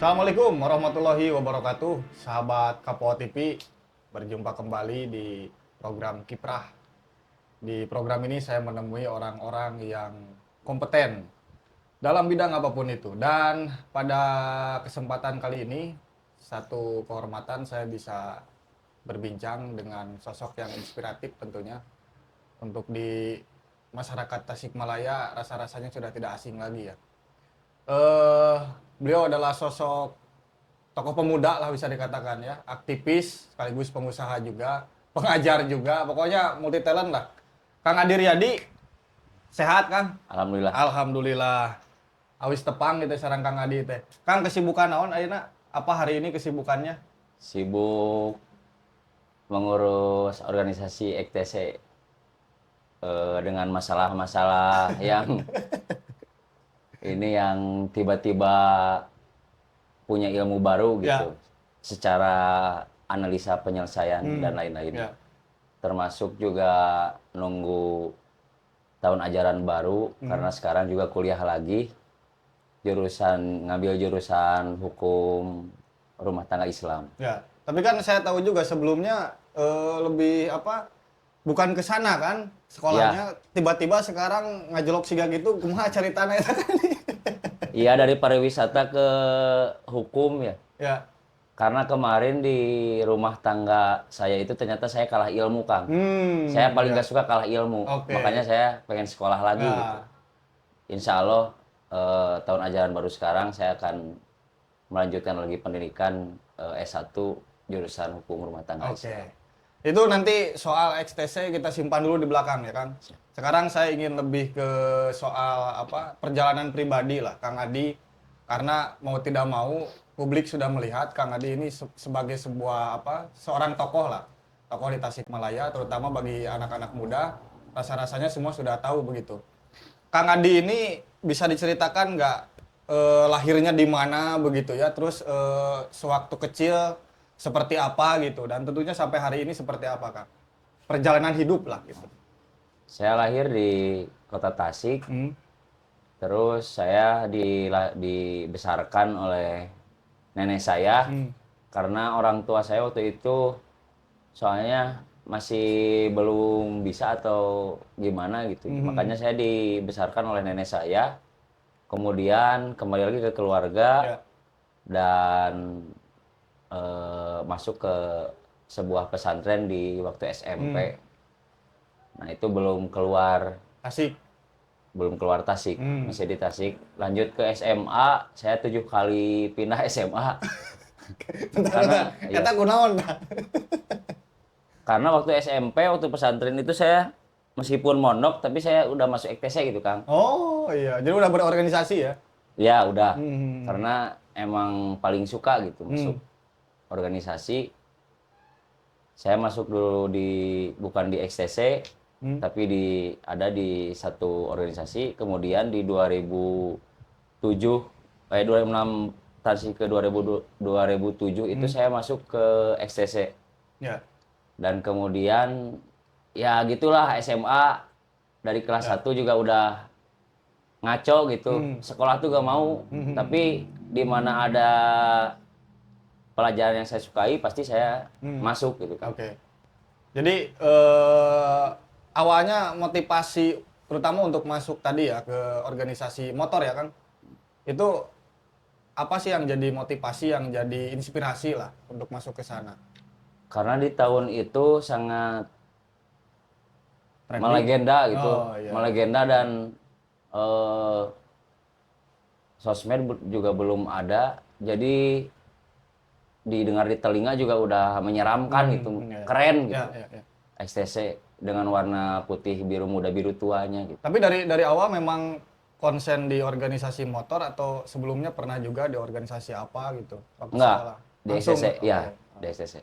Assalamualaikum warahmatullahi wabarakatuh, sahabat KPO TV. Berjumpa kembali di program Kiprah. Di program ini saya menemui orang-orang yang kompeten dalam bidang apapun itu. Dan pada kesempatan kali ini, satu kehormatan saya bisa berbincang dengan sosok yang inspiratif tentunya. Untuk di masyarakat Tasikmalaya, rasa-rasanya sudah tidak asing lagi ya. eh Beliau adalah sosok tokoh pemuda lah bisa dikatakan ya, aktivis sekaligus pengusaha juga, pengajar juga, pokoknya multi talent lah. Kang Adi Riyadi, sehat Kang? Alhamdulillah. Alhamdulillah. Awis tepang gitu sareng Kang Adi teh. Kang kesibukan naon ayeuna? Apa hari ini kesibukannya? Sibuk mengurus organisasi EKTC dengan masalah-masalah yang yang tiba-tiba punya ilmu baru gitu. Ya. Secara analisa penyelesaian dan lain-lain. Ya. Termasuk juga nunggu tahun ajaran baru karena sekarang juga kuliah lagi. Ngambil jurusan hukum rumah tangga Islam. Ya. Tapi kan saya tahu juga sebelumnya lebih apa? Bukan ke sana kan sekolahnya, tiba-tiba sekarang ngajelok siga gitu, kumaha caritana eta kan? Iya, dari pariwisata ke hukum ya. Ya. Karena kemarin di rumah tangga saya itu ternyata saya kalah ilmu, Kang. Saya paling Ya. gak suka kalah ilmu. Oke. Makanya saya pengen sekolah lagi Ya. gitu. Insya Allah tahun ajaran baru sekarang saya akan melanjutkan lagi pendidikan S1 jurusan hukum rumah tangga Oke. Islam. Itu nanti soal XTC kita simpan dulu di belakang ya, Kang. Sekarang saya ingin lebih ke soal apa? Perjalanan pribadi lah, Kang Adi. Karena mau tidak mau publik sudah melihat Kang Adi ini sebagai sebuah apa? Seorang tokoh lah. Tokoh di Tasikmalaya, terutama bagi anak-anak muda, rasa-rasanya semua sudah tahu begitu. Kang Adi ini bisa diceritakan nggak lahirnya di mana begitu ya, terus sewaktu kecil seperti apa gitu, dan tentunya sampai hari ini seperti apa Kang? Perjalanan hidup lah gitu. Saya lahir di kota Tasik, terus saya dibesarkan oleh nenek saya karena orang tua saya waktu itu soalnya masih belum bisa atau gimana gitu. Makanya saya dibesarkan oleh nenek saya. Kemudian kembali lagi ke keluarga Ya. dan masuk ke sebuah pesantren di waktu SMP. Nah, itu Asik. belum keluar Tasik, masih di Tasik. Lanjut ke SMA, saya 7 kali pindah SMA. Karena Kata kunaon dah. karena waktu SMP, waktu pesantren itu saya meskipun mondok, tapi saya udah masuk EKTC gitu, Kang. Oh iya, jadi udah berorganisasi ya? Ya, udah. Karena emang paling suka gitu masuk organisasi. Saya masuk dulu bukan di XTC, tapi ada di satu organisasi. Kemudian di 2006 transisi ke 2007 itu saya masuk ke XTC. Ya. Dan kemudian ya gitulah SMA dari kelas 1 juga udah ngaco gitu. Sekolah tuh gak mau, tapi di mana ada pelajaran yang saya sukai pasti saya masuk gitu kan. Oke. Jadi awalnya motivasi terutama untuk masuk tadi ya ke organisasi motor ya Kang. Itu apa sih yang jadi motivasi, yang jadi inspirasi lah untuk masuk ke sana? Karena di tahun itu sangat Trending. melegenda gitu. Oh, iya. Melegenda dan sosmed juga belum ada. Jadi didengar di telinga juga udah menyeramkan gitu. Iya. Keren gitu. Ya. XTC dengan warna putih biru muda biru tuanya gitu. Tapi dari awal memang konsen di organisasi motor atau sebelumnya pernah juga di organisasi apa gitu waktu Enggak, sekolah? di Langsung? XTC, ya, Oke. di XTC.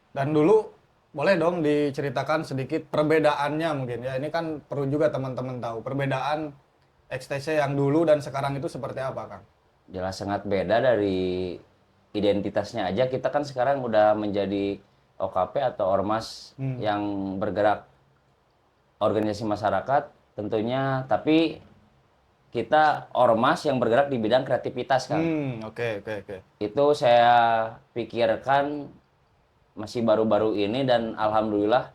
Dan dulu boleh dong diceritakan sedikit perbedaannya mungkin ya. Ini kan perlu juga teman-teman tahu perbedaan XTC yang dulu dan sekarang itu seperti apa, Kang? Jelas sangat beda dari identitasnya aja. Kita kan sekarang udah menjadi OKP atau ormas yang bergerak organisasi masyarakat tentunya, tapi kita ormas yang bergerak di bidang kreativitas kan. Oke. Itu saya pikirkan masih baru-baru ini dan alhamdulillah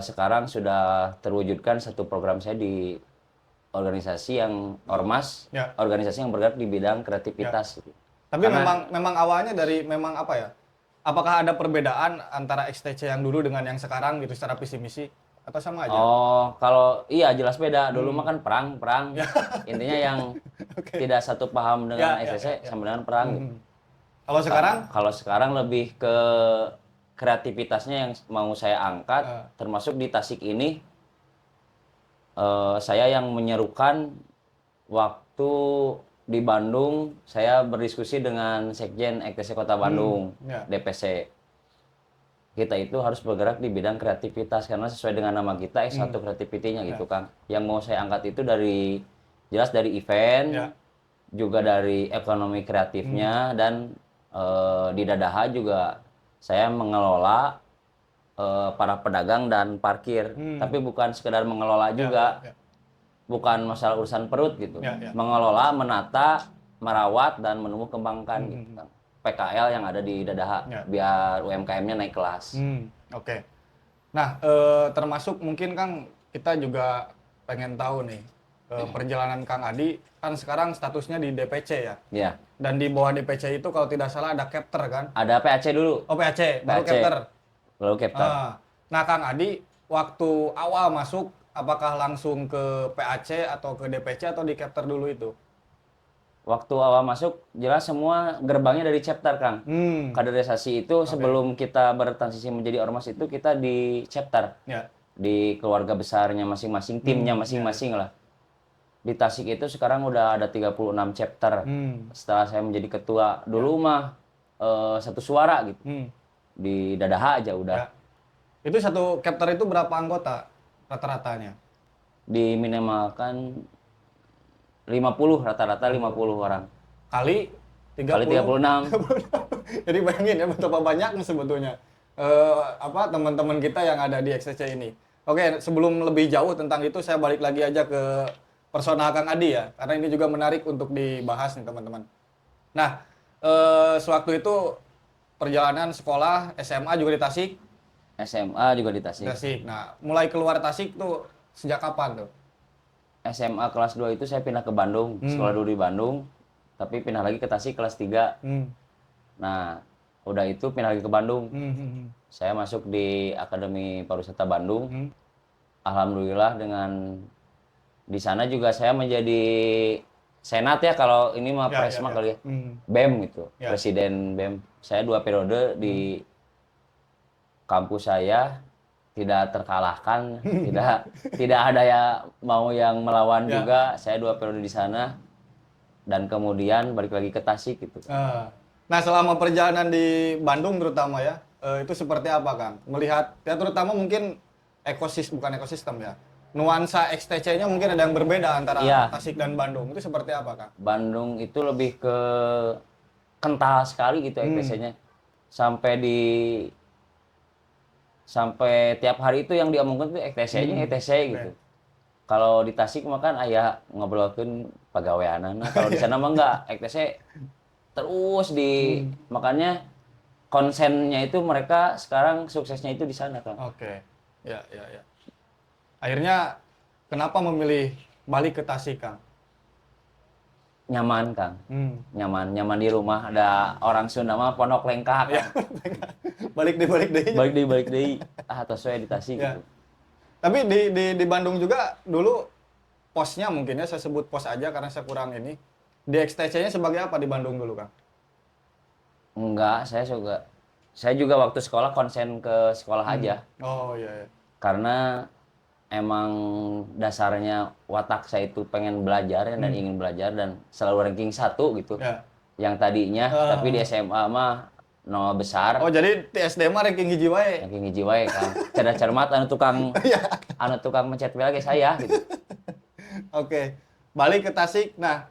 sekarang sudah terwujudkan satu program saya di organisasi yang ormas, Ya. organisasi yang bergerak di bidang kreativitas. Gitu. Tapi Karena- memang awalnya dari memang apa ya? Apakah ada perbedaan antara XTC yang dulu dengan yang sekarang gitu secara visi misi atau sama aja? Oh, kalau iya jelas beda. Dulu mah kan perang. Intinya yang tidak satu paham dengan XTC sama dengan perang. Gitu. Kalau sekarang? Kalau sekarang lebih ke kreativitasnya yang mau saya angkat, termasuk di Tasik ini, saya yang menyerukan waktu di Bandung, saya berdiskusi dengan Sekjen XTC Kota Bandung, DPC. Kita itu harus bergerak di bidang kreativitas karena sesuai dengan nama kita S1 Creativity-nya gitu Kang. Yang mau saya angkat itu jelas dari event, juga dari ekonomi kreatifnya dan di Dadaha juga saya mengelola para pedagang dan parkir, tapi bukan sekedar mengelola juga, bukan masalah urusan perut gitu, mengelola, menata, merawat dan menumbuh kembangkan gitu Kang. PKL yang ada di Dadaha biar UMKM-nya naik kelas. Oke. Nah, termasuk mungkin Kang kita juga pengen tahu nih perjalanan Kang Adi kan sekarang statusnya di DPC ya. Iya. Dan di bawah DPC itu kalau tidak salah ada Capter kan? Ada PAC dulu. Oh PAC, baru PAC. Capter. Baru Capter. Nah Kang Adi waktu awal masuk apakah langsung ke PAC atau ke DPC atau di Capter dulu itu? Waktu awal masuk jelas semua gerbangnya dari chapter Kang. Kaderisasi itu sebelum kita bertransisi menjadi ormas itu kita di chapter. Di keluarga besarnya masing-masing, timnya masing-masing lah. Di Tasik itu sekarang udah ada 36 chapter. Setelah saya menjadi ketua, dulu mah satu suara gitu. Di Dadaha aja udah. Itu satu chapter itu berapa anggota rata-ratanya? Diminimalkan 50, rata-rata 50 orang. Kali 30. Kali 36. Jadi bayangin ya betapa banyaknya sebetulnya teman-teman kita yang ada di XTC ini. Oke, sebelum lebih jauh tentang itu saya balik lagi aja ke personal Kang Adi ya, karena ini juga menarik untuk dibahas nih teman-teman. Nah, sewaktu itu perjalanan sekolah SMA juga di Tasik. SMA juga di Tasik. Nah, mulai keluar Tasik tuh sejak kapan tuh? SMA kelas 2 itu saya pindah ke Bandung, sekolah dulu di Bandung, tapi pindah lagi ke Tasik kelas 3. Nah, udah itu pindah lagi ke Bandung. Saya masuk di Akademi Pariwisata Bandung. Alhamdulillah dengan di sana juga saya menjadi senat ya, kalau ini mah presma kali ya. BEM gitu, Presiden BEM. Saya 2 periode di kampus saya. Tidak terkalahkan, tidak ada ya mau yang melawan juga. Saya 2 periode di sana dan kemudian balik lagi ke Tasik gitu. Nah, selama perjalanan di Bandung terutama ya, itu seperti apa Kang? Melihat ya terutama mungkin bukan ekosistem ya. Nuansa XTC-nya mungkin ada yang berbeda antara Tasik dan Bandung. Itu seperti apa Kang? Bandung itu lebih ke kental sekali gitu XTC-nya. Sampai tiap hari itu yang diomongkan tuh XTC aja, XTC gitu. Kalau di Tasik mah kan aya ngobrolkeun pagaweanana. Kalau di sana mah enggak, XTC terus makanya konsennya itu mereka sekarang suksesnya itu di sana Kang. Oke. Ya. Akhirnya kenapa memilih balik ke Tasik Kang? Nyaman Kang. Nyaman di rumah. Ada orang Sunda mah pondok lengkah Kang. balik deh. Atau saya di Tasik gitu. Tapi di Bandung juga dulu posnya mungkin ya saya sebut pos aja karena saya kurang ini. Di XTC-nya sebagai apa di Bandung dulu Kang? Enggak, saya juga waktu sekolah konsen ke sekolah aja. Oh iya. Karena emang dasarnya watak saya itu pengen belajar dan ingin belajar dan selalu ranking 1 gitu. Yang tadinya, tapi di SMA mah nol besar. Oh jadi di SD mah ranking hiji wae. Ranking hiji wae Kang. Cerdas cermat anu tukang mencet lagi saya gitu. Oke. Balik ke Tasik. Nah,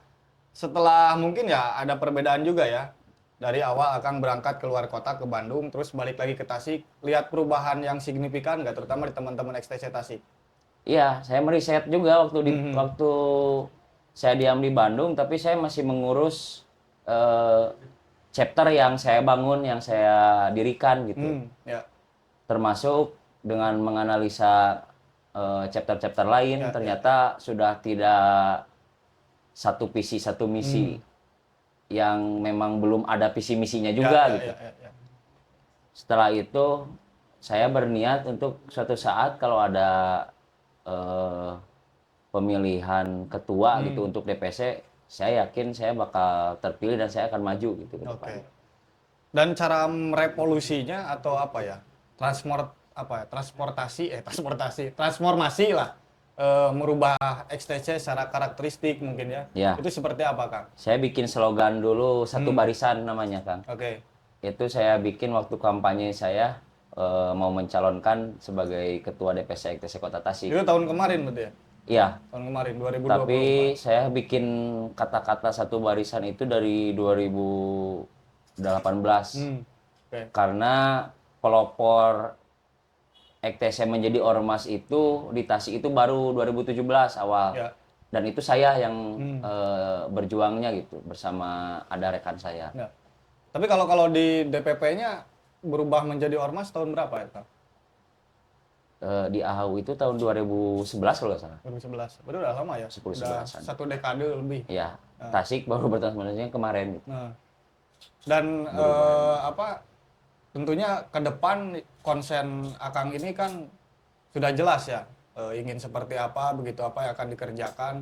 setelah mungkin ya ada perbedaan juga ya. Dari awal Akang berangkat keluar kota ke Bandung, terus balik lagi ke Tasik. Lihat perubahan yang signifikan nggak, terutama di teman-teman XTC Tasik? Iya, saya meriset juga waktu saya diam di Bandung, tapi saya masih mengurus chapter yang saya bangun, yang saya dirikan gitu. Ya. Termasuk dengan menganalisa chapter-chapter lain, Ya, ya, ya. ternyata sudah tidak satu visi satu misi yang memang belum ada visi misinya Ya, juga ya, gitu. ya, ya, ya. Setelah itu saya berniat untuk suatu saat kalau ada eh, pemilihan ketua gitu untuk DPC, saya yakin saya bakal terpilih dan saya akan maju gitu ke depan. Oke. Dan cara merevolusinya atau apa ya? Transformasi lah. Merubah XTC secara karakteristik mungkin ya. Ya, Itu seperti apa, Kang? saya bikin slogan dulu satu barisan namanya, Kang. Oke. Itu saya bikin waktu kampanye saya mau mencalonkan sebagai ketua DPC XTC Kota Tasik. Itu tahun kemarin berarti ya? Iya, Tahun kemarin, 2024. tapi saya bikin kata-kata satu barisan itu dari 2018. Oke. Karena pelopor XTC menjadi ormas itu di Tasik itu baru 2017 awal. Ya. Dan itu saya yang berjuangnya gitu bersama ada rekan saya. Ya. Tapi kalau di DPP-nya berubah menjadi ormas tahun berapa ya, Kang? Di AHU itu tahun 2011 kalau nggak salah. 2011. Berarti udah lama ya? 10 Udah 11-an. satu dekade lebih. Ya, Tasik baru bertransformasinya kemarin gitu. Nah. Dan tentunya ke depan konsen Akang ini kan sudah jelas ya, ingin seperti apa, begitu apa yang akan dikerjakan.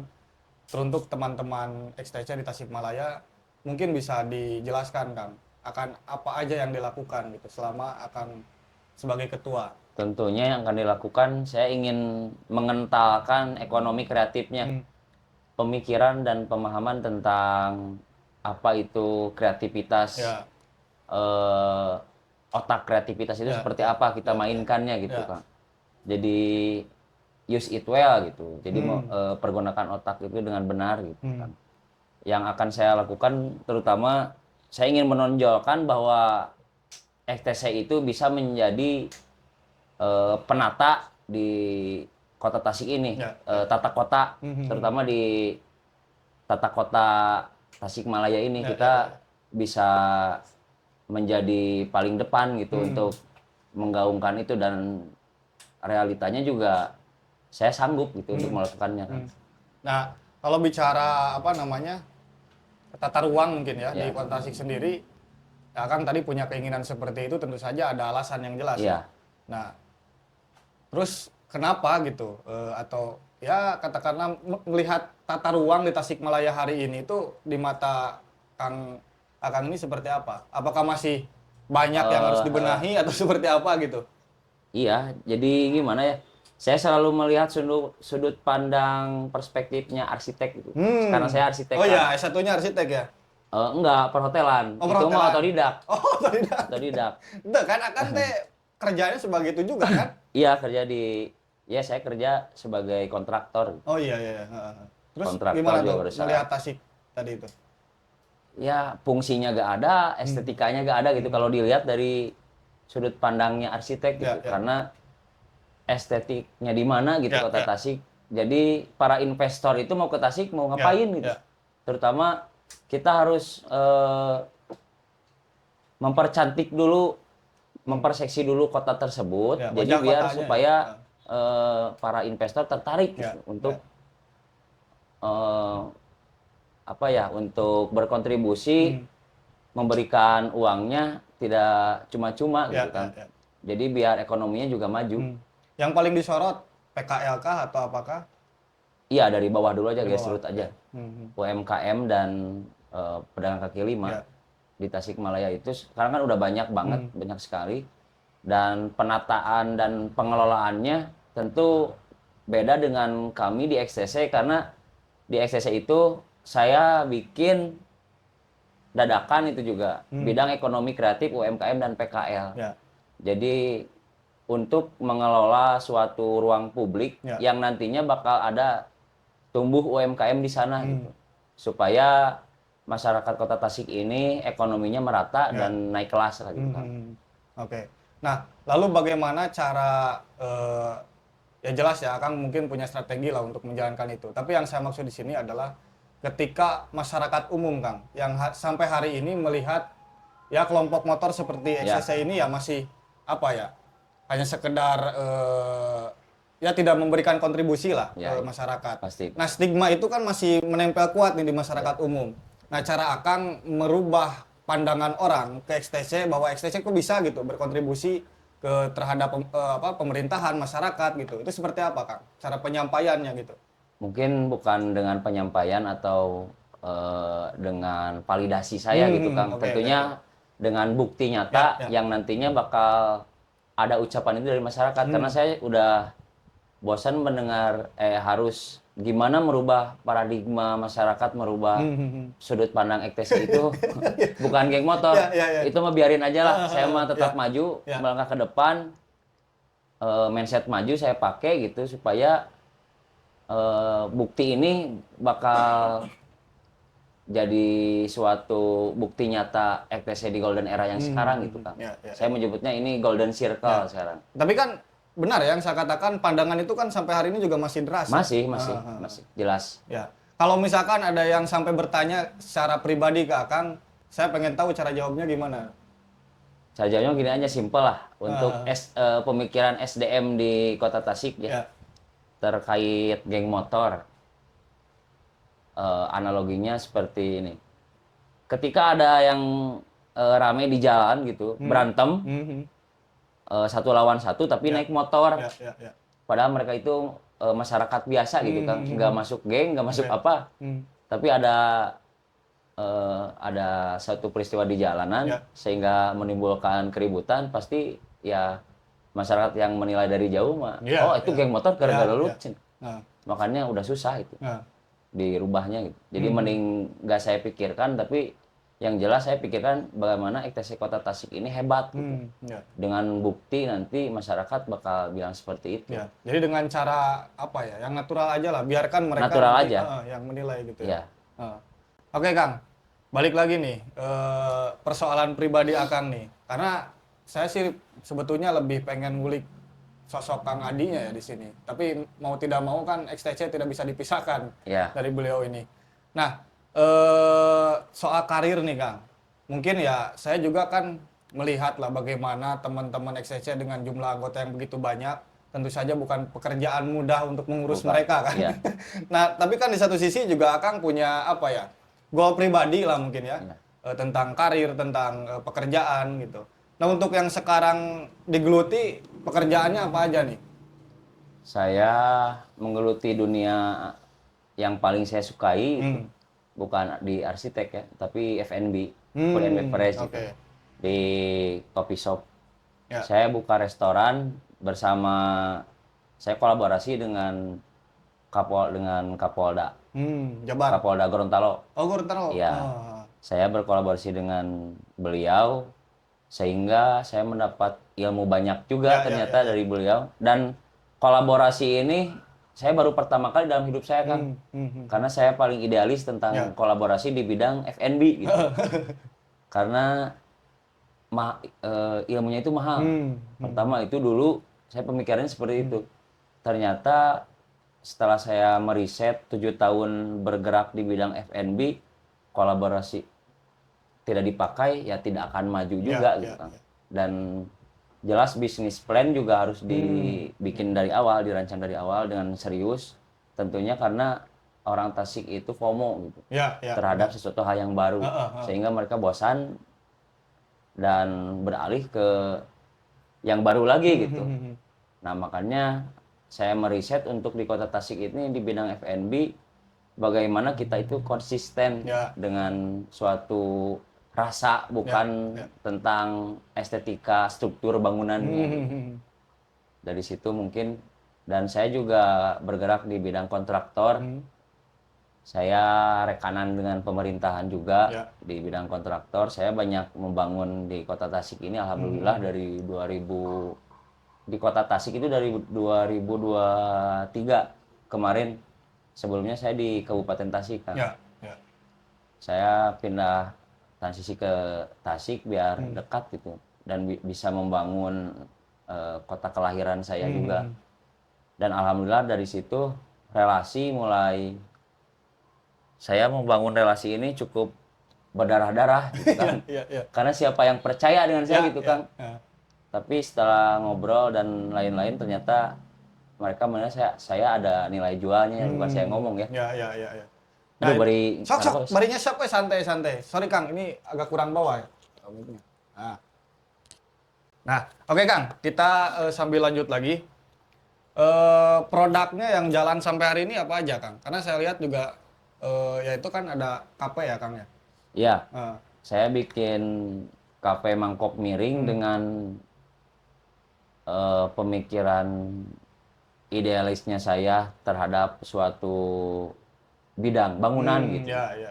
Teruntuk teman-teman XTC di Tasikmalaya, mungkin bisa dijelaskan, Kang, akan apa aja yang dilakukan gitu selama akan sebagai ketua. Tentunya yang akan dilakukan, saya ingin mengentalkan ekonomi kreatifnya, pemikiran dan pemahaman tentang apa itu kreativitas, Ya. otak kreativitas itu Ya, seperti ya, apa kita ya, mainkannya gitu, ya. Kang. Jadi use it well gitu. Jadi pergunakan otak itu dengan benar gitu, Kang. Yang akan saya lakukan terutama saya ingin menonjolkan bahwa XTC itu bisa menjadi penata di kota Tasik ini, Ya. tata kota, terutama di tata kota Tasikmalaya ini Ya, kita ya. bisa menjadi paling depan gitu untuk menggaungkan itu dan realitanya juga saya sanggup gitu untuk melakukannya, kan. Nah, kalau bicara apa namanya tata ruang mungkin ya, di Ya. Kota Tasik sendiri, ya Kang tadi punya keinginan seperti itu, tentu saja ada alasan yang jelas. Iya. Nah, terus kenapa gitu? Atau ya katakanlah melihat tata ruang di Tasikmalaya hari ini itu di mata Akang ini seperti apa? Apakah masih banyak yang harus dibenahi atau seperti apa gitu? Iya, jadi gimana ya? Saya selalu melihat sudut pandang perspektifnya arsitek gitu. Karena saya arsitek. Oh kan. ya, S1-nya arsitek ya? Enggak, perhotelan. Oh, Itu mah perhotelan. otodidak. Oh, tidak. Otodidak. Itu kan Akang teh kerjanya sebagai itu juga kan? Iya, saya kerja sebagai kontraktor. Oh iya iya. Terus Kontraktor gimana juga tuh berusaha. melihat Tasik tadi itu? Ya, fungsinya gak ada, estetikanya gak ada gitu kalau dilihat dari sudut pandangnya arsitek gitu. Ya, ya. Karena estetiknya di mana gitu Ya, kota ya. Tasik. Jadi para investor itu mau ke Tasik mau ngapain gitu. ya. Terutama kita harus mempercantik dulu, memperseksi dulu kota tersebut. Ya, Jadi wajah biar kotanya, supaya ya. para investor tertarik Ya, gitu, untuk untuk berkontribusi, memberikan uangnya tidak cuma-cuma gitu kan. Ya. Jadi biar ekonominya juga maju. Yang paling disorot PKL kah atau apakah? Iya, dari bawah dulu aja, Dari grassroots bawah. aja. UMKM dan pedagang kaki lima Ya. di Tasikmalaya itu sekarang kan udah banyak banget, banyak sekali. Dan penataan dan pengelolaannya tentu beda dengan kami di XTC, karena di XTC itu saya bikin dadakan itu juga bidang ekonomi kreatif, UMKM dan PKL. Ya. Jadi untuk mengelola suatu ruang publik Ya. yang nantinya bakal ada tumbuh UMKM di sana gitu. Supaya masyarakat Kota Tasik ini ekonominya merata dan naik kelas lah gitu kan. Oke. Nah, lalu bagaimana cara ya jelas ya Kang mungkin punya strategi lah untuk menjalankan itu. Tapi yang saya maksud di sini adalah ketika masyarakat umum Kang yang sampai hari ini melihat ya kelompok motor seperti Ya. XCC ini ya masih apa ya, hanya sekedar ya tidak memberikan kontribusi lah Ya, ke masyarakat. pasti. Nah stigma itu kan masih menempel kuat nih di masyarakat umum. Nah cara Akang merubah pandangan orang ke XTC bahwa XTC kok bisa gitu berkontribusi ke terhadap pemerintahan masyarakat gitu. Itu seperti apa Kang? Cara penyampaiannya gitu. Mungkin bukan dengan penyampaian atau dengan validasi saya gitu Kang. Oke, Tentunya dengan bukti nyata Ya. yang nantinya bakal ada ucapan itu dari masyarakat. Karena saya udah bosan mendengar harus gimana merubah paradigma masyarakat, merubah sudut pandang EKTC itu bukan geng motor. Ya. Itu mah biarin aja lah. Saya mah tetap maju, Ya. melangkah ke depan, mindset maju saya pakai gitu supaya bukti ini bakal jadi suatu bukti nyata EKTC di Golden Era yang sekarang gitu Kang. Ya. Saya menyebutnya ini Golden Circle sekarang. Tapi kan benar ya yang saya katakan pandangan itu kan sampai hari ini juga masih deras. Masih jelas. Ya. Kalau misalkan ada yang sampai bertanya secara pribadi ke Akang, saya pengen tahu cara jawabnya gimana. Saya jawabnya gini aja, simpel lah. Untuk pemikiran SDM di Kota Tasik ya. Terkait geng motor. Analoginya seperti ini. Ketika ada yang rame di jalan gitu, berantem, satu lawan satu tapi naik motor. Ya. Padahal mereka itu masyarakat biasa gitu kan, nggak masuk geng, nggak masuk apa. Tapi ada satu peristiwa di jalanan sehingga menimbulkan keributan, pasti ya masyarakat yang menilai dari jauh mah, oh itu geng motor gara-gara lu. Makanya udah susah itu. Dirubahnya gitu. Jadi mending nggak saya pikirkan, tapi yang jelas saya pikirkan bagaimana EKTC Kota Tasik ini hebat gitu. Dengan bukti nanti masyarakat bakal bilang seperti itu. Ya. Jadi dengan cara apa ya, yang natural aja lah, biarkan mereka natural nanti, aja. Yang menilai gitu ya. Oke Kang, balik lagi nih persoalan pribadi Akang nih, karena saya sih sebetulnya lebih pengen ngulik sosok Kang Adinya ya di sini. Tapi mau tidak mau kan XTC tidak bisa dipisahkan dari beliau ini. Nah, soal karir nih Kang. Mungkin ya saya juga kan melihat lah bagaimana teman-teman XTC dengan jumlah anggota yang begitu banyak. Tentu saja bukan pekerjaan mudah untuk mengurus mereka kan. Nah, tapi kan di satu sisi juga Akang punya apa ya, goal pribadi lah mungkin ya. Tentang karir, tentang pekerjaan gitu. Nah untuk yang sekarang digeluti, pekerjaannya apa aja nih? Saya menggeluti dunia yang paling saya sukai itu bukan di arsitek ya, tapi F&B, food and beverage gitu. Di coffee shop. Saya buka restoran bersama, saya kolaborasi dengan Kapolda. Jabar. Kapolda Gorontalo. Oh Gorontalo. Iya. Saya berkolaborasi dengan beliau, sehingga saya mendapat ilmu banyak juga ternyata dari beliau. Dan kolaborasi ini saya baru pertama kali dalam hidup saya kan, karena saya paling idealis tentang kolaborasi di bidang F&B gitu. Karena ilmunya itu mahal. Pertama itu dulu saya pemikirannya seperti itu. Ternyata setelah saya meriset 7 tahun bergerak di bidang F&B, kolaborasi tidak dipakai ya tidak akan maju juga gitu kan. Dan jelas bisnis plan juga harus dibikin dari awal, dirancang dari awal dengan serius. Tentunya karena orang Tasik itu FOMO gitu terhadap sesuatu hal yang baru, sehingga mereka bosan dan beralih ke yang baru lagi gitu. Nah makanya saya meriset untuk di Kota Tasik ini di bidang F&B, bagaimana kita itu konsisten dengan suatu rasa, bukan tentang estetika struktur bangunannya. Dari situ mungkin, dan saya juga bergerak di bidang kontraktor. Saya rekanan dengan pemerintahan juga di bidang kontraktor. Saya banyak membangun di Kota Tasik ini, alhamdulillah dari 2000 di Kota Tasik itu dari 2023 kemarin. Sebelumnya saya di Kabupaten Tasik kan. Saya pindah transisi ke Tasik biar dekat gitu, dan bisa membangun kota kelahiran saya juga. Dan alhamdulillah dari situ relasi mulai, saya membangun relasi ini cukup berdarah-darah gitu kan. Iya, iya. Karena siapa yang percaya dengan saya gitu Ya, kan. ya. Tapi setelah ngobrol dan lain-lain ternyata mereka menilai saya ada nilai jualnya, bukan saya ngomong ya. Ya, ya, ya, ya. Aduh, Nah, bari sok, barinya sok, santai-santai. Sorry Kang, ini agak kurang bawah ya. Nah, nah, oke Kang, kita sambil lanjut lagi. Produknya yang jalan sampai hari ini apa aja Kang? Karena saya lihat juga ya itu kan ada kafe ya Kang ya. Iya, Eh, saya bikin kafe mangkok miring dengan pemikiran idealisnya saya terhadap suatu bidang bangunan gitu. Ya, ya.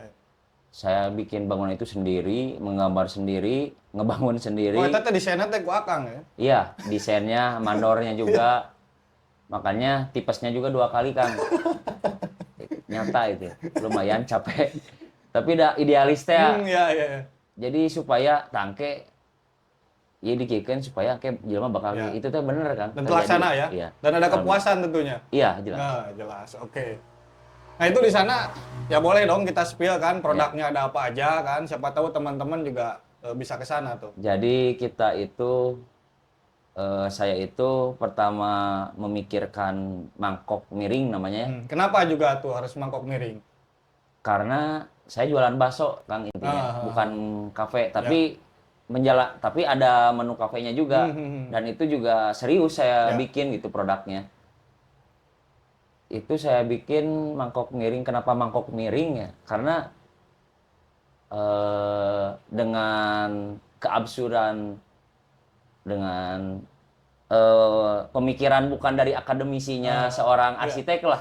Saya bikin bangunan itu sendiri, menggambar sendiri, ngebangun sendiri. Oh, itu teh desainnya teh ku Akang ya. Iya, desainnya, mandornya juga. Makanya tipesnya juga 2 kali kan. Nyata itu. Lumayan capek. Tapi udah idealis teh. Ya, ya, ya. Jadi supaya tangke ya dikikeun supaya ke jelema bakal Ya. itu teh bener kan. Dan terlaksana ya. Iya. Dan ada kepuasan tentunya. Iya, jelas. Nah, jelas. Oke. Nah, itu di sana ya boleh dong kita spill kan produknya ada apa aja kan. Siapa tahu teman-teman juga bisa ke sana tuh. Jadi kita itu saya itu pertama memikirkan mangkok miring namanya ya. Kenapa juga tuh harus mangkok miring? Karena saya jualan bakso Kang intinya, bukan kafe, tapi tapi ada menu kafenya juga. Dan itu juga serius saya bikin gitu produknya. Itu saya bikin mangkok miring. Kenapa mangkok miring ya? Karena dengan keabsurdan, dengan pemikiran bukan dari akademisinya seorang arsitek lah.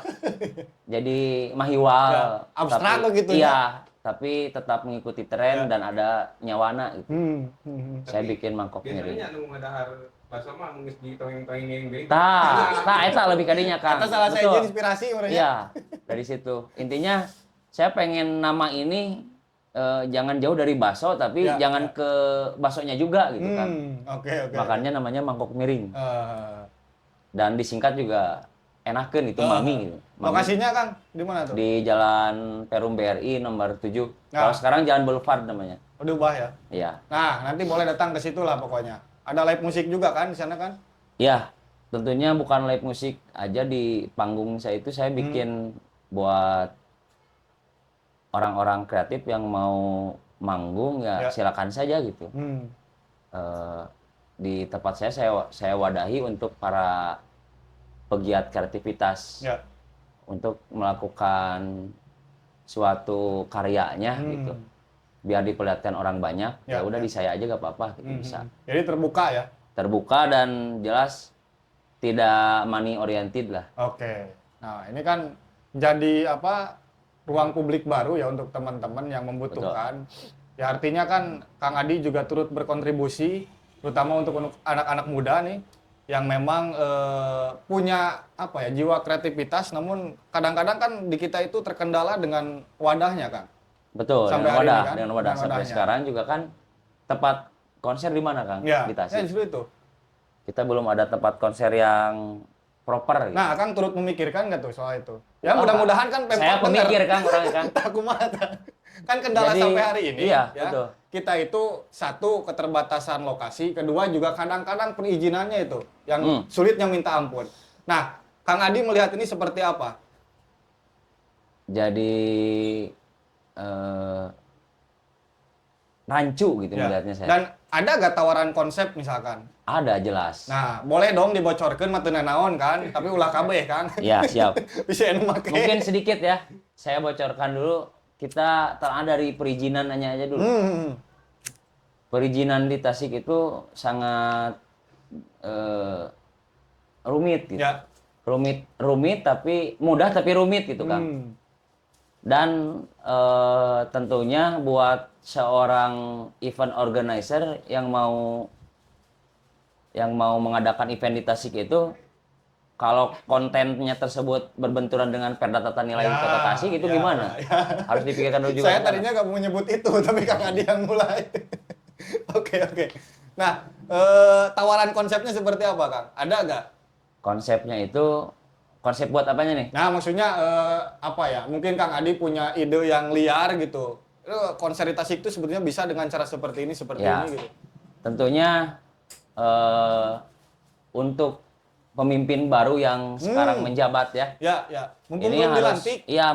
Jadi mahiwal. Ya, abstrak tapi, gitu ya. Iya, tapi tetap mengikuti tren dan ada nyawana gitu. Saya bikin mangkok miring. Biasanya nu ngadahar bakso mah geus ditongeng-tongengin deui. Eta lebih kadinya Kang. Atas salah saya Betul. jadi inspirasi orangnya. Iya, dari situ. Intinya saya pengen nama ini jangan jauh dari bakso, tapi jangan ke baksonya juga gitu kan. Oke. Makanya namanya mangkok miring. Dan disingkat juga enakeun itu mami gitu. Mami. Lokasinya Kang di mana tuh? Di Jalan Perum BRI nomor 7. Kalau sekarang Jalan Boulevard namanya. Udah ubah ya. Iya. Nah, nanti boleh datang ke situ lah pokoknya. Ada live musik juga kan di sana kan? Iya. Tentunya bukan live musik aja di panggung saya itu saya bikin buat orang-orang kreatif yang mau manggung ya silakan saja gitu. Di tempat saya wadahi untuk para pegiat kreativitas untuk melakukan suatu karyanya gitu. Biar diperlihatkan orang banyak, ya udah di saya aja gak apa-apa gitu bisa. Jadi terbuka ya? Terbuka dan jelas tidak money oriented lah. Oke. Nah, ini kan jadi apa? Ruang publik baru ya untuk teman-teman yang membutuhkan. Betul. Ya artinya kan Kang Adi juga turut berkontribusi terutama untuk anak-anak muda nih yang memang punya apa ya jiwa kreativitas, namun kadang-kadang kan di kita itu terkendala dengan wadahnya Kang. Betul, sampai dengan wadah, kan? dengan wadah sampai sekarang juga kan tempat konser di mana Kang? Ya, di Tasik. Ya justru itu. Kita belum ada tempat konser yang proper. Gitu. Nah, Kang turut memikirkan nggak tuh soal itu? Ya mudah-mudahan kan Pemkot saya pemikir Kang orangnya Kang. Aku kan kendala Jadi, sampai hari ini iya, ya. betul. Kita itu satu keterbatasan lokasi, kedua juga kadang-kadang perizinannya itu yang sulitnya minta ampun. Nah, Kang Adi melihat ini seperti apa? Jadi rancu gitu melihatnya saya. Dan ada gak tawaran konsep misalkan? Ada jelas. Nah, boleh dong dibocorkan mah teu naon kan, tapi ulah kabeh kan. Iya, siap. Bisa anu make. Mungkin sedikit ya. Saya bocorkan dulu. Kita dari perizinan aja dulu. Perizinan di Tasik itu sangat rumit gitu. Ya. Rumit tapi mudah tapi rumit gitu kan. Dan tentunya buat seorang event organizer yang mau mengadakan event di Tasik itu, kalau kontennya tersebut berbenturan dengan Perda Tata Nilai Kota Tasik itu gimana? Harus dipikirkan dulu juga. Saya tadinya nggak mau nyebut itu, tapi Kang Adi yang mulai. Oke. Nah, tawaran konsepnya seperti apa Kang? Ada nggak? Konsepnya itu konsep buat apanya nih? Nah, maksudnya apa ya? Mungkin Kang Adi punya ide yang liar gitu. Konser di Tasik itu sebetulnya bisa dengan cara seperti ini Ya, gitu. tentunya eh, untuk pemimpin baru yang sekarang menjabat ya. Ya. Mumpung Ini belum harus, dilantik. iya,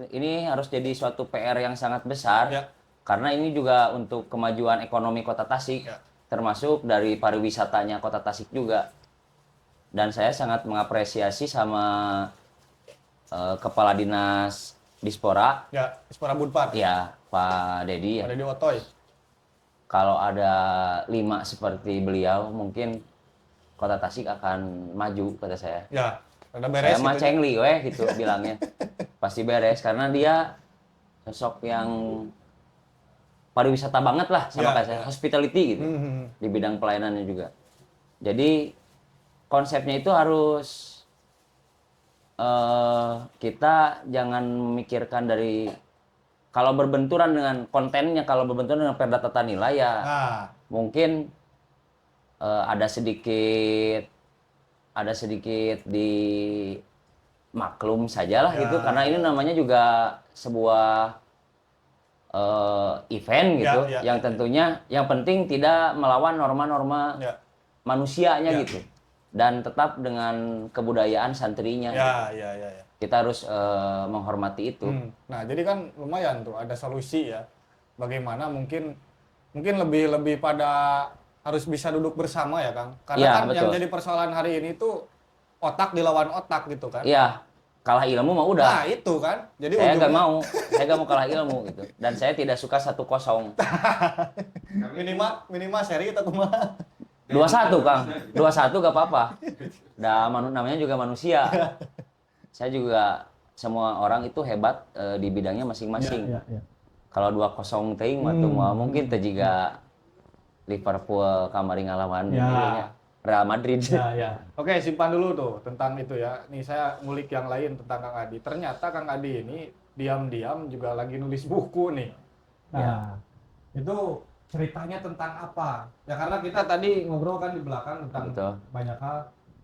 ini harus jadi suatu PR yang sangat besar, Ya. karena ini juga untuk kemajuan ekonomi Kota Tasik, Ya. termasuk dari pariwisatanya Kota Tasik juga. Dan saya sangat mengapresiasi sama Kepala Dinas Dispora, Ya, Dispora Budpar. ya Pak Dedi ya. Ada di Otoy. Kalau ada 5 seperti beliau, mungkin Kota Tasik akan maju, kata saya. Ya, ada beres Saya mah gitu. cengli weh gitu bilangnya. Pasti beres karena dia sosok yang pariwisata banget lah sama Ya, kayak saya, hospitality gitu. Di bidang pelayanannya juga. Jadi konsepnya itu harus kita jangan memikirkan dari kalau berbenturan dengan kontennya, kalau berbenturan dengan perda tata nilai ya Nah, mungkin ada sedikit di maklum sajalah Ya, gitu, karena ini namanya juga sebuah event gitu yang tentunya yang penting tidak melawan norma-norma ya. manusianya Ya. gitu, dan tetap dengan kebudayaan santrinya. Ya. Kita harus menghormati itu. Nah, jadi kan lumayan tuh ada solusi ya. Bagaimana mungkin lebih pada harus bisa duduk bersama ya, Kang. Karena Iya, kan yang betul. jadi persoalan hari ini tuh otak dilawan otak gitu kan. Iya, kalah ilmu mah udah. Nah, itu kan. Jadi Saya nggak ujungnya mau kalah ilmu gitu. Dan saya tidak suka 1-0. minimal seri atau kumaha. 2-1 Kang, 2-1 gak apa-apa. Namanya juga manusia. Saya juga, semua orang itu hebat di bidangnya masing-masing. Ya. Kalau 2-0 teuing mah tuh mungkin teh jiga Liverpool kamari ngalawan Real Madrid. Ya. Oke, simpan dulu tuh tentang itu ya. Nih saya ngulik yang lain tentang Kang Adi. Ternyata Kang Adi ini diam-diam juga lagi nulis buku nih. Nah, itu ceritanya tentang apa? Ya karena kita tadi ngobrol kan di belakang tentang Betul. banyak hal.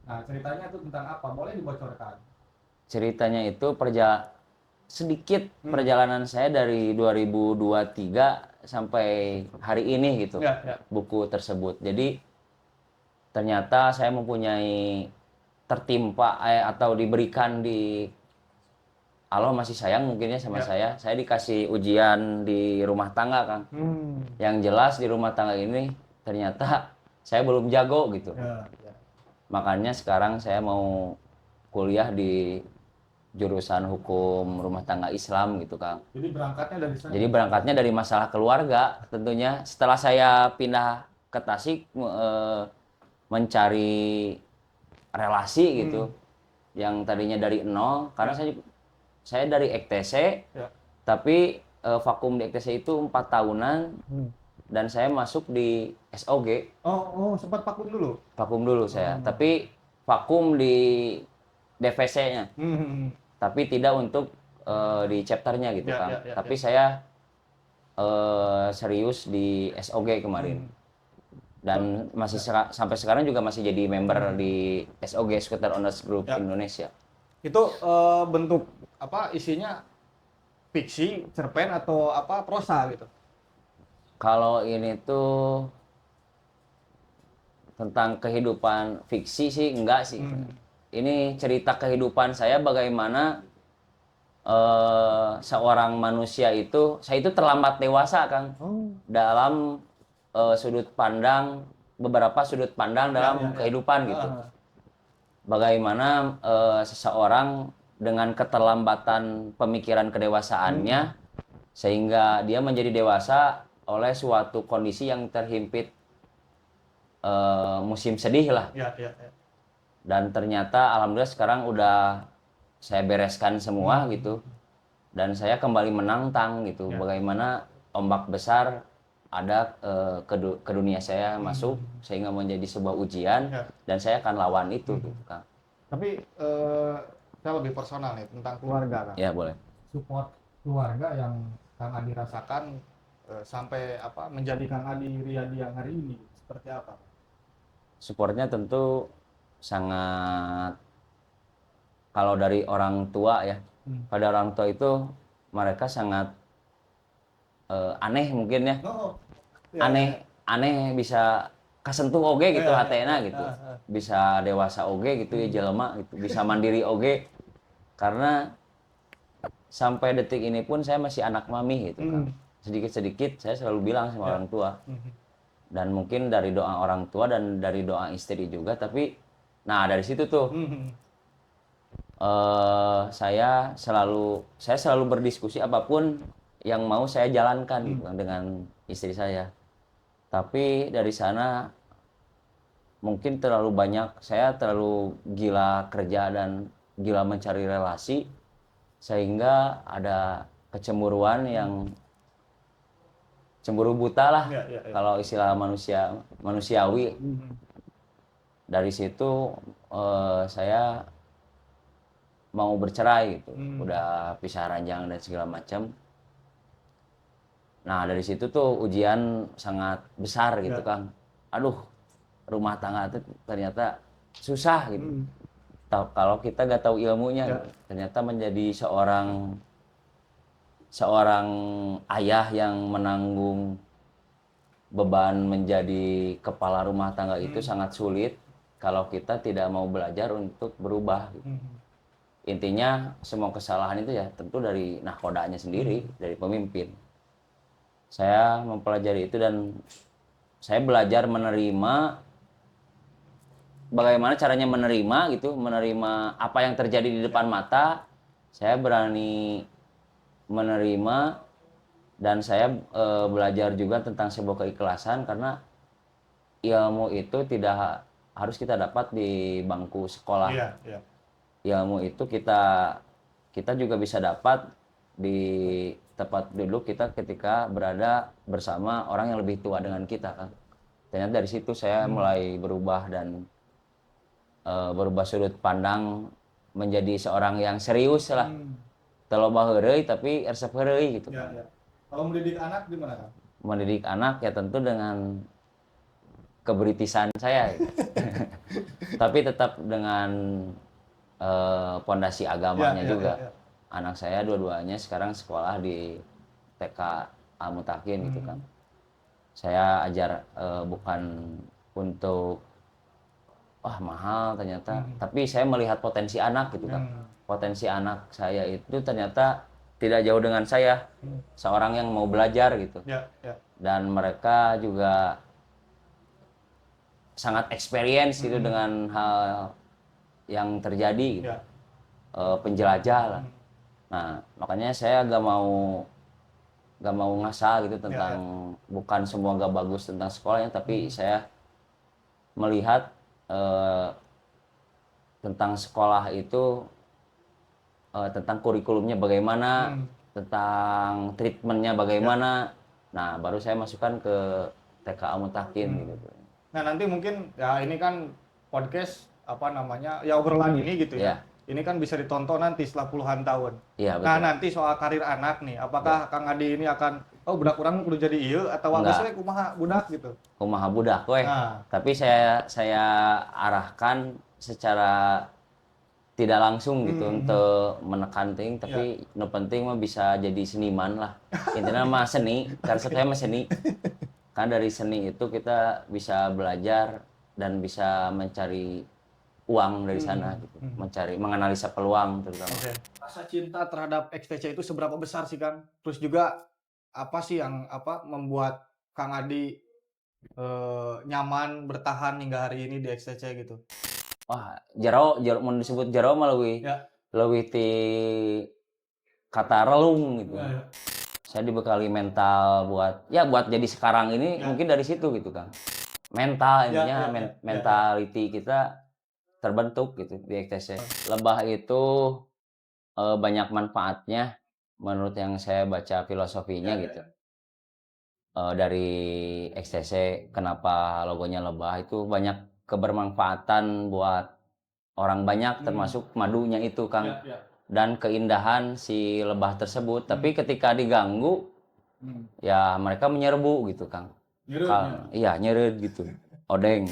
Nah, ceritanya itu tentang apa? Boleh dibocorkan? Ceritanya itu sedikit perjalanan saya dari 2023 sampai hari ini gitu. Ya. Buku tersebut. Jadi ternyata saya mempunyai tertimpa atau diberikan di Allah masih sayang mungkinnya sama saya. Saya dikasih ujian di rumah tangga, Kang. Yang jelas di rumah tangga ini ternyata saya belum jago gitu. Ya. Makanya sekarang saya mau kuliah di jurusan hukum rumah tangga Islam gitu, Kang. Jadi berangkatnya dari sana. Jadi berangkatnya dari masalah keluarga tentunya. Setelah saya pindah ke Tasik mencari relasi gitu, yang tadinya dari nol, karena saya dari EKTC, tapi vakum di EKTC itu 4 tahunan, dan saya masuk di SOG. Oh, sempat vakum dulu? Vakum dulu saya, tapi vakum di DVC-nya, tapi tidak untuk di chapternya gitu kan. Tapi saya serius di SOG kemarin. Dan masih sampai sekarang juga masih jadi member di SOG, Scooter Owners Group Indonesia. Itu bentuk apa isinya, fiksi, cerpen atau apa prosa gitu? Kalau ini tuh tentang kehidupan fiksi sih enggak sih. Ini cerita kehidupan saya bagaimana seorang manusia itu, saya itu terlambat dewasa, Kang. Dalam beberapa sudut pandang dalam kehidupan gitu. Bagaimana seseorang dengan keterlambatan pemikiran kedewasaannya sehingga dia menjadi dewasa oleh suatu kondisi yang terhimpit musim sedih lah. Ya. Dan ternyata alhamdulillah sekarang udah saya bereskan semua gitu. Dan saya kembali menantang gitu. Bagaimana ombak besar ada ke dunia saya masuk sehingga menjadi sebuah ujian dan saya akan lawan itu gitu, Kang. Tapi saya lebih personal nih tentang keluarga, Kang. Ya, boleh. Support keluarga yang Kang Adi rasakan sampai apa menjadi Kang Adi Riyadi yang hari ini seperti apa? Supportnya tentu sangat kalau dari orang tua ya, pada orang tua itu mereka sangat aneh mungkin ya. Oh, ya, Aneh bisa kasentuh oge gitu ya, hatena gitu. Bisa dewasa oge gitu ya jelema gitu. Bisa mandiri oge. Karena sampai detik ini pun saya masih anak mami gitu kan. Sedikit-sedikit saya selalu bilang sama orang tua. Dan mungkin dari doa orang tua dan dari doa istri juga, tapi nah dari situ tuh saya selalu berdiskusi apapun yang mau saya jalankan gitu kan, dengan istri saya. Tapi dari sana mungkin saya terlalu gila kerja dan gila mencari relasi, sehingga ada kecemburuan yang cemburu buta lah, kalau istilah manusiawi. Dari situ saya mau bercerai gitu, udah pisah ranjang dan segala macam. Nah dari situ tuh ujian sangat besar gitu Kang. Aduh, rumah tangga itu ternyata susah gitu. Kalau kita nggak tahu ilmunya, gitu. Ternyata menjadi seorang ayah yang menanggung beban menjadi kepala rumah tangga itu sangat sulit kalau kita tidak mau belajar untuk berubah. Gitu. Intinya semua kesalahan itu ya tentu dari nahkodanya sendiri, dari pemimpin. Saya mempelajari itu dan saya belajar menerima, bagaimana caranya menerima gitu, menerima apa yang terjadi di depan mata. Saya berani menerima dan saya belajar juga tentang sebuah keikhlasan, karena ilmu itu tidak harus kita dapat di bangku sekolah. Ilmu itu kita juga bisa dapat di tempat duduk kita ketika berada bersama orang yang lebih tua dengan kita kan. Ternyata dari situ saya mulai berubah dan berubah sudut pandang menjadi seorang yang serius lah. Teloba heureuy tapi resep heureuy gitu kan. Kalau mendidik anak gimana Kang? Mendidik anak ya tentu dengan kebritisan saya gitu. Tapi tetap dengan pondasi agamanya juga. Anak saya dua-duanya sekarang sekolah di TK Al-Mutakin gitu kan. Saya ajar bukan untuk mahal ternyata, tapi saya melihat potensi anak gitu kan. Potensi anak saya itu ternyata tidak jauh dengan saya, seorang yang mau belajar gitu. Dan mereka juga sangat experience gitu dengan hal yang terjadi gitu. Penjelajah lah. Nah, makanya saya gak mau ngasal gitu tentang bukan semua gak bagus tentang sekolahnya, tapi saya melihat tentang sekolah itu tentang kurikulumnya bagaimana, tentang treatmentnya bagaimana. Nah, baru saya masukkan ke TK Al-Mutakin gitu. Nah, nanti mungkin ya ini kan podcast apa namanya? Ya obrolan ini gitu ya. Ini kan bisa ditonton nanti setelah puluhan tahun. Iya, betul. Nah, nanti soal karir anak nih, apakah Kang Adi ini akan budak orang kudu jadi ieu atau geus we kumaha budak gitu. Kumaha budak we. Tapi saya arahkan secara tidak langsung gitu untuk menekan ting, tapi no penting mah bisa jadi seniman lah. Intinya mah seni, karena saya mah seni. Kan dari seni itu kita bisa belajar dan bisa mencari uang dari sana gitu. Menganalisa peluang terutama. Rasa cinta terhadap XTC itu seberapa besar sih Kang? Terus juga apa sih yang membuat Kang Adi nyaman bertahan hingga hari ini di XTC gitu? Wah, jaro mau disebut jaro mah leuwih ti kata relung gitu. Saya dibekali mental buat jadi sekarang ini mungkin dari situ gitu Kang. Mental intinya mentality kita terbentuk gitu di XTC. Lebah itu banyak manfaatnya menurut yang saya baca filosofinya gitu. Dari XTC kenapa logonya lebah itu banyak kebermanfaatan buat orang banyak, termasuk madunya itu Kang. Dan keindahan si lebah tersebut. Tapi ketika diganggu ya mereka menyerbu gitu Kang. Iya, nyeret gitu. Odeng.